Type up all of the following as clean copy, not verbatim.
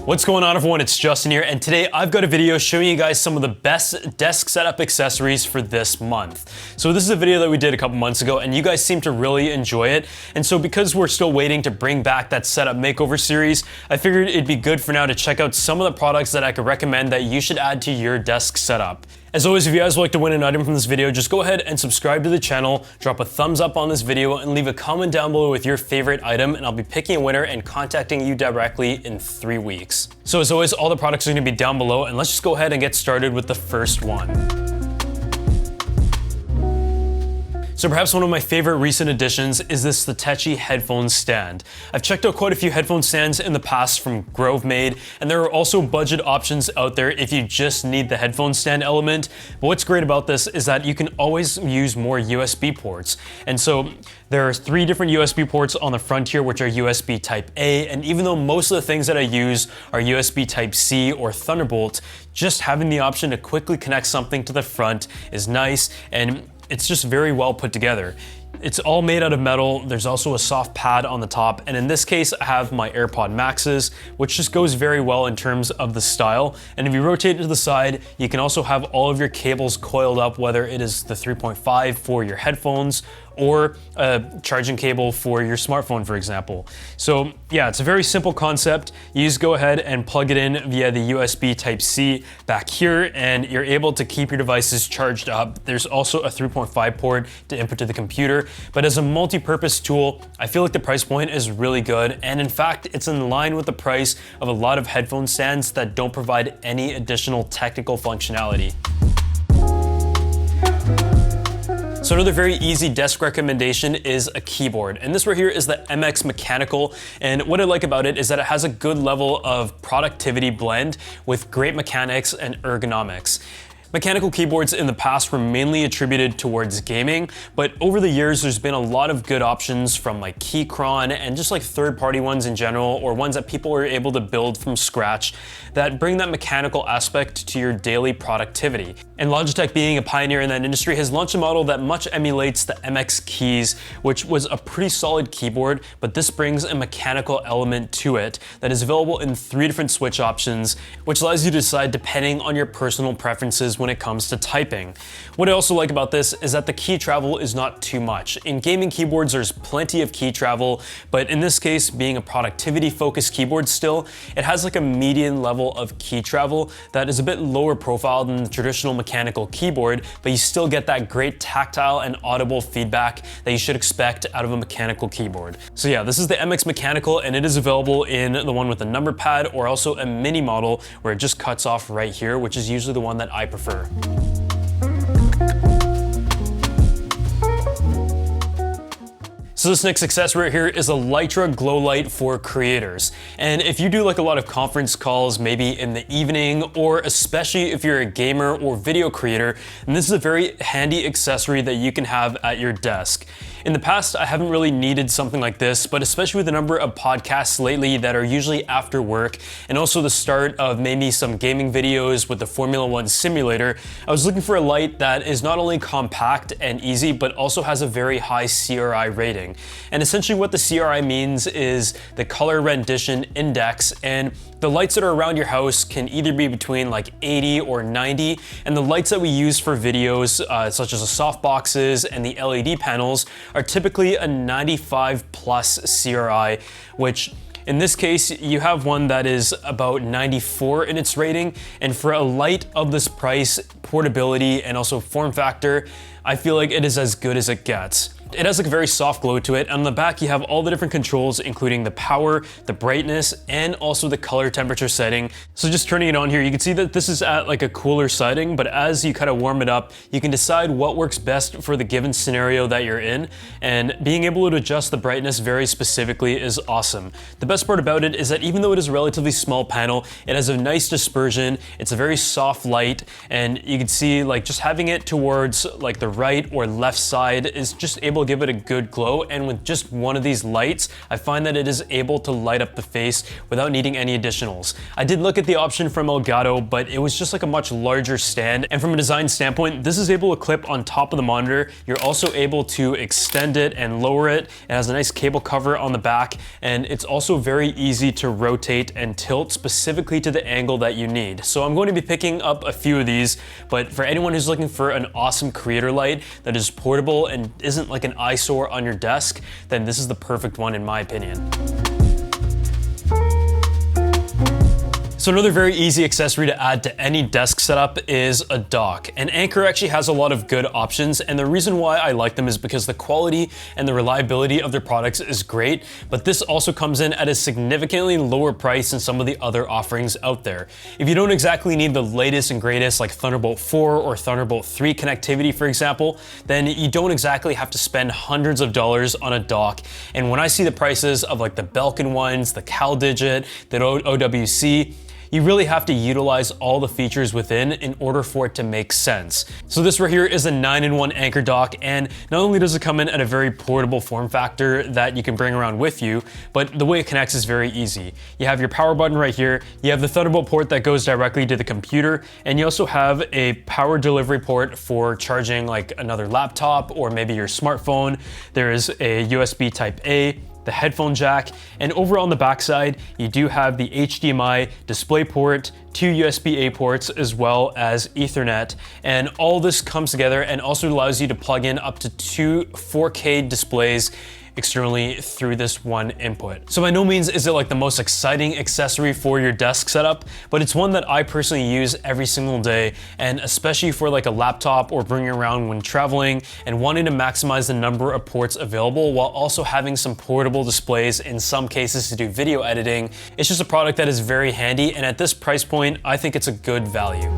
What's going on, everyone? It's Justin here, and today I've got a video showing you guys some of the best desk setup accessories for this month. So this is a video that we did a couple months ago, and you guys seem to really enjoy it. And so because we're still waiting to bring back that setup makeover series, I figured it'd be good for now to check out some of the products that I could recommend that you should add to your desk setup. As always, if you guys would like to win an item from this video, just go ahead and subscribe to the channel, drop a thumbs up on this video, and leave a comment down below with your favorite item, and I'll be picking a winner and contacting you directly in 3 weeks. So as always, all the products are gonna be down below, and let's just go ahead and get started with the first one. So perhaps one of my favorite recent additions is this Satechi headphone stand. I've checked out quite a few headphone stands in the past from Grovemade, and there are also budget options out there if you just need the headphone stand element. But what's great about this is that you can always use more USB ports. And so there are 3 different USB ports on the front here, which are USB Type A, and even though most of the things that I use are USB Type C or Thunderbolt, just having the option to quickly connect something to the front is nice, and it's just very well put together. It's all made out of metal. There's also a soft pad on the top. And in this case, I have my AirPod Maxes, which just goes very well in terms of the style. And if you rotate it to the side, you can also have all of your cables coiled up, whether it is the 3.5 for your headphones or a charging cable for your smartphone, for example. So yeah, it's a very simple concept. You just go ahead and plug it in via the USB Type-C back here, and you're able to keep your devices charged up. There's also a 3.5 port to input to the computer, but as a multi-purpose tool, I feel like the price point is really good. And in fact, it's in line with the price of a lot of headphone stands that don't provide any additional technical functionality. So another very easy desk recommendation is a keyboard. And this right here is the MX Mechanical. And what I like about it is that it has a good level of productivity blend with great mechanics and ergonomics. Mechanical keyboards in the past were mainly attributed towards gaming, but over the years there's been a lot of good options from like Keychron and just like third-party ones in general, or ones that people are able to build from scratch that bring that mechanical aspect to your daily productivity. And Logitech, being a pioneer in that industry, has launched a model that much emulates the MX Keys, which was a pretty solid keyboard, but this brings a mechanical element to it that is available in 3 different switch options, which allows you to decide depending on your personal preferences when it comes to typing. What I also like about this is that the key travel is not too much. In gaming keyboards, there's plenty of key travel, but in this case, being a productivity focused keyboard still, it has like a median level of key travel that is a bit lower profile than the traditional mechanical keyboard, but you still get that great tactile and audible feedback that you should expect out of a mechanical keyboard. So yeah, this is the MX Mechanical, and it is available in the one with the number pad or also a mini model where it just cuts off right here, which is usually the one that I prefer. So this next accessory right here is a Litra glow light for creators. And if you do like a lot of conference calls, maybe in the evening, or especially if you're a gamer or video creator, then this is a very handy accessory that you can have at your desk. In the past, I haven't really needed something like this, but especially with the number of podcasts lately that are usually after work, and also the start of maybe some gaming videos with the Formula 1 simulator, I was looking for a light that is not only compact and easy, but also has a very high CRI rating. And essentially what the CRI means is the color rendition index, and the lights that are around your house can either be between like 80 or 90, and the lights that we use for videos, such as the soft boxes and the LED panels, are typically a 95 plus CRI, which in this case, you have one that is about 94 in its rating, and for a light of this price, portability, and also form factor, I feel like it is as good as it gets. It has like a very soft glow to it. On the back, you have all the different controls, including the power, the brightness, and also the color temperature setting. So just turning it on here, you can see that this is at like a cooler setting, but as you kind of warm it up, you can decide what works best for the given scenario that you're in. And being able to adjust the brightness very specifically is awesome. The best part about it is that even though it is a relatively small panel, it has a nice dispersion. It's a very soft light, and you can see like just having it towards like the right or left side is just able will give it a good glow, and with just one of these lights, I find that it is able to light up the face without needing any additionals. I did look at the option from Elgato, but it was just like a much larger stand, and from a design standpoint, this is able to clip on top of the monitor. You're also able to extend it and lower it. It has a nice cable cover on the back, and it's also very easy to rotate and tilt specifically to the angle that you need. So I'm going to be picking up a few of these, but for anyone who's looking for an awesome creator light that is portable and isn't like an eyesore on your desk, then this is the perfect one in my opinion. So another very easy accessory to add to any desk setup is a dock. And Anker actually has a lot of good options, and the reason why I like them is because the quality and the reliability of their products is great, but this also comes in at a significantly lower price than some of the other offerings out there. If you don't exactly need the latest and greatest like Thunderbolt 4 or Thunderbolt 3 connectivity, for example, then you don't exactly have to spend hundreds of dollars on a dock. And when I see the prices of like the Belkin ones, the CalDigit, the OWC, you really have to utilize all the features within in order for it to make sense. So this right here is a 9-in-1 Anker dock, and not only does it come in at a very portable form factor that you can bring around with you, but the way it connects is very easy. You have your power button right here, you have the Thunderbolt port that goes directly to the computer, and you also have a power delivery port for charging like another laptop or maybe your smartphone. There is a USB Type A, the headphone jack, and over on the backside, you do have the HDMI display port, 2 USB-A ports, as well as Ethernet. And all this comes together and also allows you to plug in up to 2 4K displays externally through this one input. So by no means is it like the most exciting accessory for your desk setup, but it's one that I personally use every single day, and especially for like a laptop or bringing around when traveling and wanting to maximize the number of ports available while also having some portable displays in some cases to do video editing. It's just a product that is very handy, and at this price point, I think it's a good value.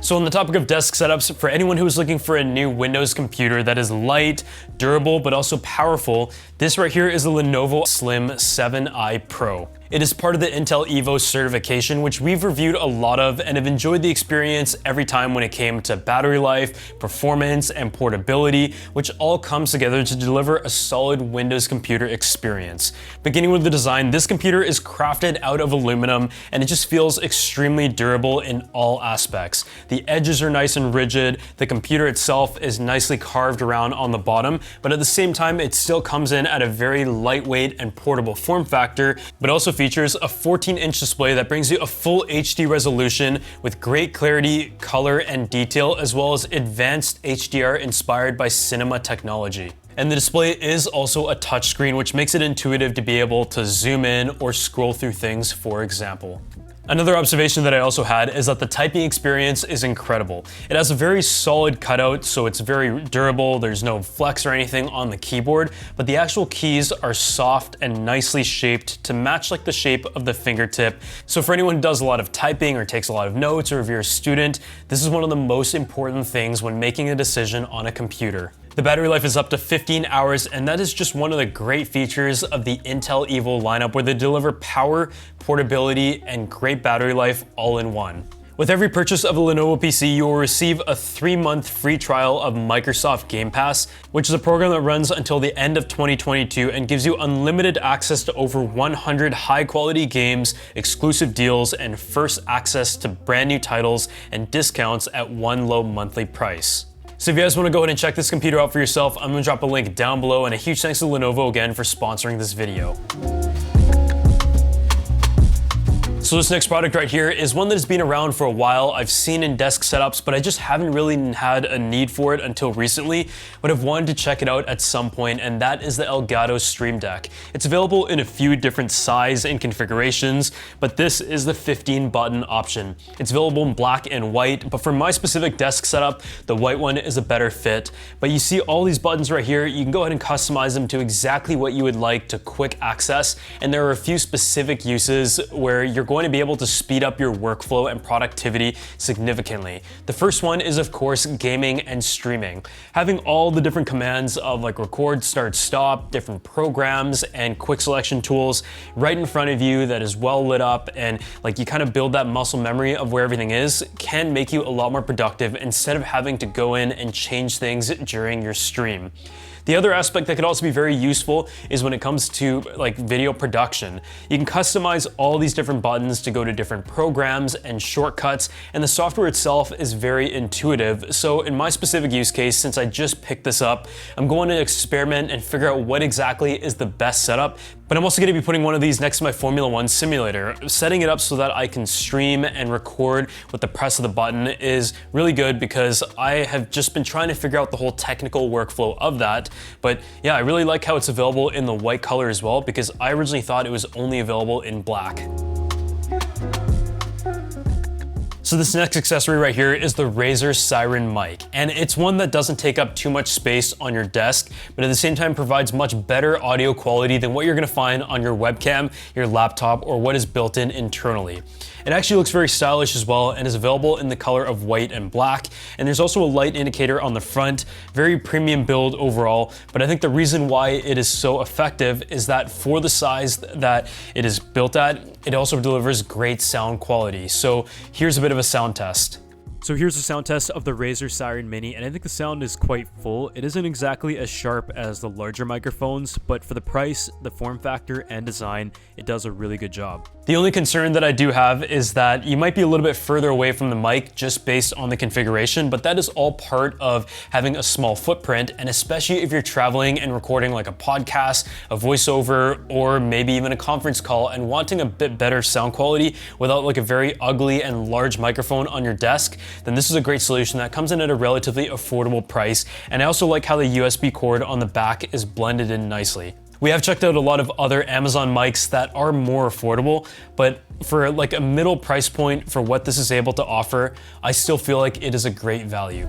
So on the topic of desk setups, for anyone who is looking for a new Windows computer that is light, durable, but also powerful, this right here is a Lenovo Slim 7i Pro. It is part of the Intel Evo certification, which we've reviewed a lot of and have enjoyed the experience every time when it came to battery life, performance, and portability, which all comes together to deliver a solid Windows computer experience. Beginning with the design, this computer is crafted out of aluminum, and it just feels extremely durable in all aspects. The edges are nice and rigid, the computer itself is nicely carved around on the bottom, but at the same time, it still comes in at a very lightweight and portable form factor, but also features a 14-inch display that brings you a full HD resolution with great clarity, color, and detail, as well as advanced HDR inspired by cinema technology. And the display is also a touchscreen, which makes it intuitive to be able to zoom in or scroll through things, for example. Another observation that I also had is that the typing experience is incredible. It has a very solid cutout, so it's very durable, there's no flex or anything on the keyboard, but the actual keys are soft and nicely shaped to match like the shape of the fingertip. So for anyone who does a lot of typing or takes a lot of notes, or if you're a student, this is one of the most important things when making a decision on a computer. The battery life is up to 15 hours, and that is just one of the great features of the Intel Evo lineup, where they deliver power, portability, and great battery life all in one. With every purchase of a Lenovo PC, you will receive a 3-month free trial of Microsoft Game Pass, which is a program that runs until the end of 2022 and gives you unlimited access to over 100 high-quality games, exclusive deals, and first access to brand new titles and discounts at one low monthly price. So if you guys want to go ahead and check this computer out for yourself, I'm going to drop a link down below, and a huge thanks to Lenovo again for sponsoring this video. So this next product right here is one that has been around for a while. I've seen in desk setups, but I just haven't really had a need for it until recently, but I've wanted to check it out at some point, and that is the Elgato Stream Deck. It's available in a few different size and configurations, but this is the 15-button option. It's available in black and white, but for my specific desk setup, the white one is a better fit. But you see all these buttons right here, you can go ahead and customize them to exactly what you would like to quick access, and there are a few specific uses where you're going going to be able to speed up your workflow and productivity significantly. The first one is, of course, gaming and streaming. Having all the different commands of like record, start, stop, different programs, and quick selection tools right in front of you that is well lit up, and like you kind of build that muscle memory of where everything is, can make you a lot more productive instead of having to go in and change things during your stream. The other aspect that could also be very useful is when it comes to like video production. You can customize all these different buttons to go to different programs and shortcuts, and the software itself is very intuitive. So in my specific use case, since I just picked this up, I'm going to experiment and figure out what exactly is the best setup. But I'm also going to be putting one of these next to my Formula 1 simulator. Setting it up so that I can stream and record with the press of the button is really good because I have just been trying to figure out the whole technical workflow of that. But yeah, I really like how it's available in the white color as well, because I originally thought it was only available in black. So this next accessory right here is the Razer Seiren mic, and it's one that doesn't take up too much space on your desk, but at the same time provides much better audio quality than what you're gonna find on your webcam, your laptop, or what is built in internally. It actually looks very stylish as well and is available in the color of white and black, and there's also a light indicator on the front. Very premium build overall, but I think the reason why it is so effective is that for the size that it is built at, it also delivers great sound quality. So here's a bit of a sound test. So here's a sound test of the Razer Seiren Mini, and I think the sound is quite full. It isn't exactly as sharp as the larger microphones, but for the price, the form factor, and design, it does a really good job. The only concern that I do have is that you might be a little bit further away from the mic just based on the configuration, but that is all part of having a small footprint, and especially if you're traveling and recording like a podcast, a voiceover, or maybe even a conference call and wanting a bit better sound quality without like a very ugly and large microphone on your desk, then this is a great solution that comes in at a relatively affordable price. And I also like how the USB cord on the back is blended in nicely. We have checked out a lot of other Amazon mics that are more affordable, but for like a middle price point for what this is able to offer, I still feel like it is a great value.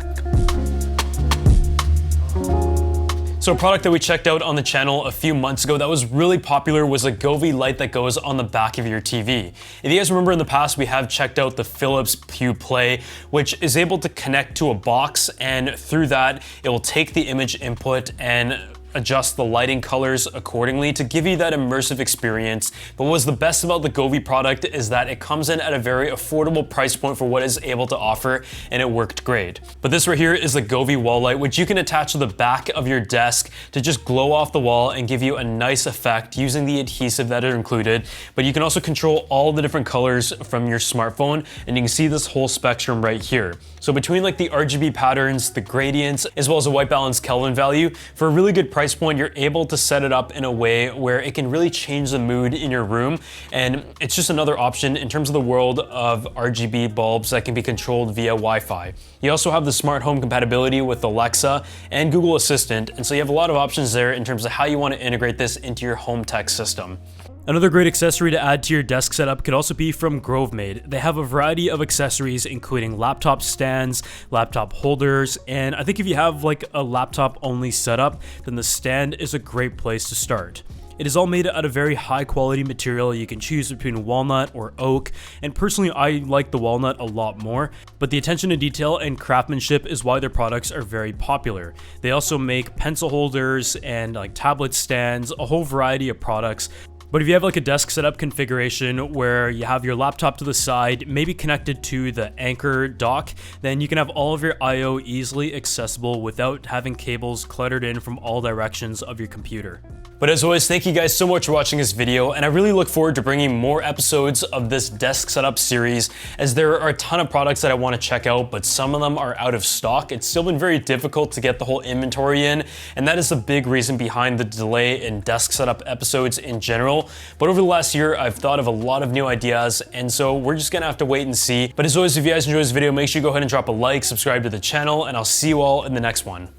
So a product that we checked out on the channel a few months ago that was really popular was a Govee light that goes on the back of your TV. If you guys remember in the past, we have checked out the Philips Hue Play, which is able to connect to a box, and through that, it will take the image input and adjust the lighting colors accordingly to give you that immersive experience. But what's the best about the Govee product is that it comes in at a very affordable price point for what it's able to offer, and it worked great. But this right here is the Govee wall light, which you can attach to the back of your desk to just glow off the wall and give you a nice effect using the adhesive that are included. But you can also control all the different colors from your smartphone, and you can see this whole spectrum right here. So between like the RGB patterns, the gradients, as well as a white balance Kelvin value, for a really good price point, you're able to set it up in a way where it can really change the mood in your room. And it's just another option in terms of the world of RGB bulbs that can be controlled via Wi-Fi. You also have the smart home compatibility with Alexa and Google Assistant. And so you have a lot of options there in terms of how you want to integrate this into your home tech system. Another great accessory to add to your desk setup could also be from Grovemade. They have a variety of accessories, including laptop stands, laptop holders, and I think if you have like a laptop only setup, then the stand is a great place to start. It is all made out of very high quality material. You can choose between walnut or oak, and personally I like the walnut a lot more, but the attention to detail and craftsmanship is why their products are very popular. They also make pencil holders and like tablet stands, a whole variety of products. But if you have like a desk setup configuration where you have your laptop to the side, maybe connected to the Anker dock, then you can have all of your I/O easily accessible without having cables cluttered in from all directions of your computer. But as always, thank you guys so much for watching this video, and I really look forward to bringing more episodes of this desk setup series, as there are a ton of products that I want to check out, but some of them are out of stock. It's still been very difficult to get the whole inventory in, and that is a big reason behind the delay in desk setup episodes in general. But over the last year, I've thought of a lot of new ideas, and so we're just gonna have to wait and see. But as always, if you guys enjoyed this video, make sure you go ahead and drop a like, subscribe to the channel, and I'll see you all in the next one.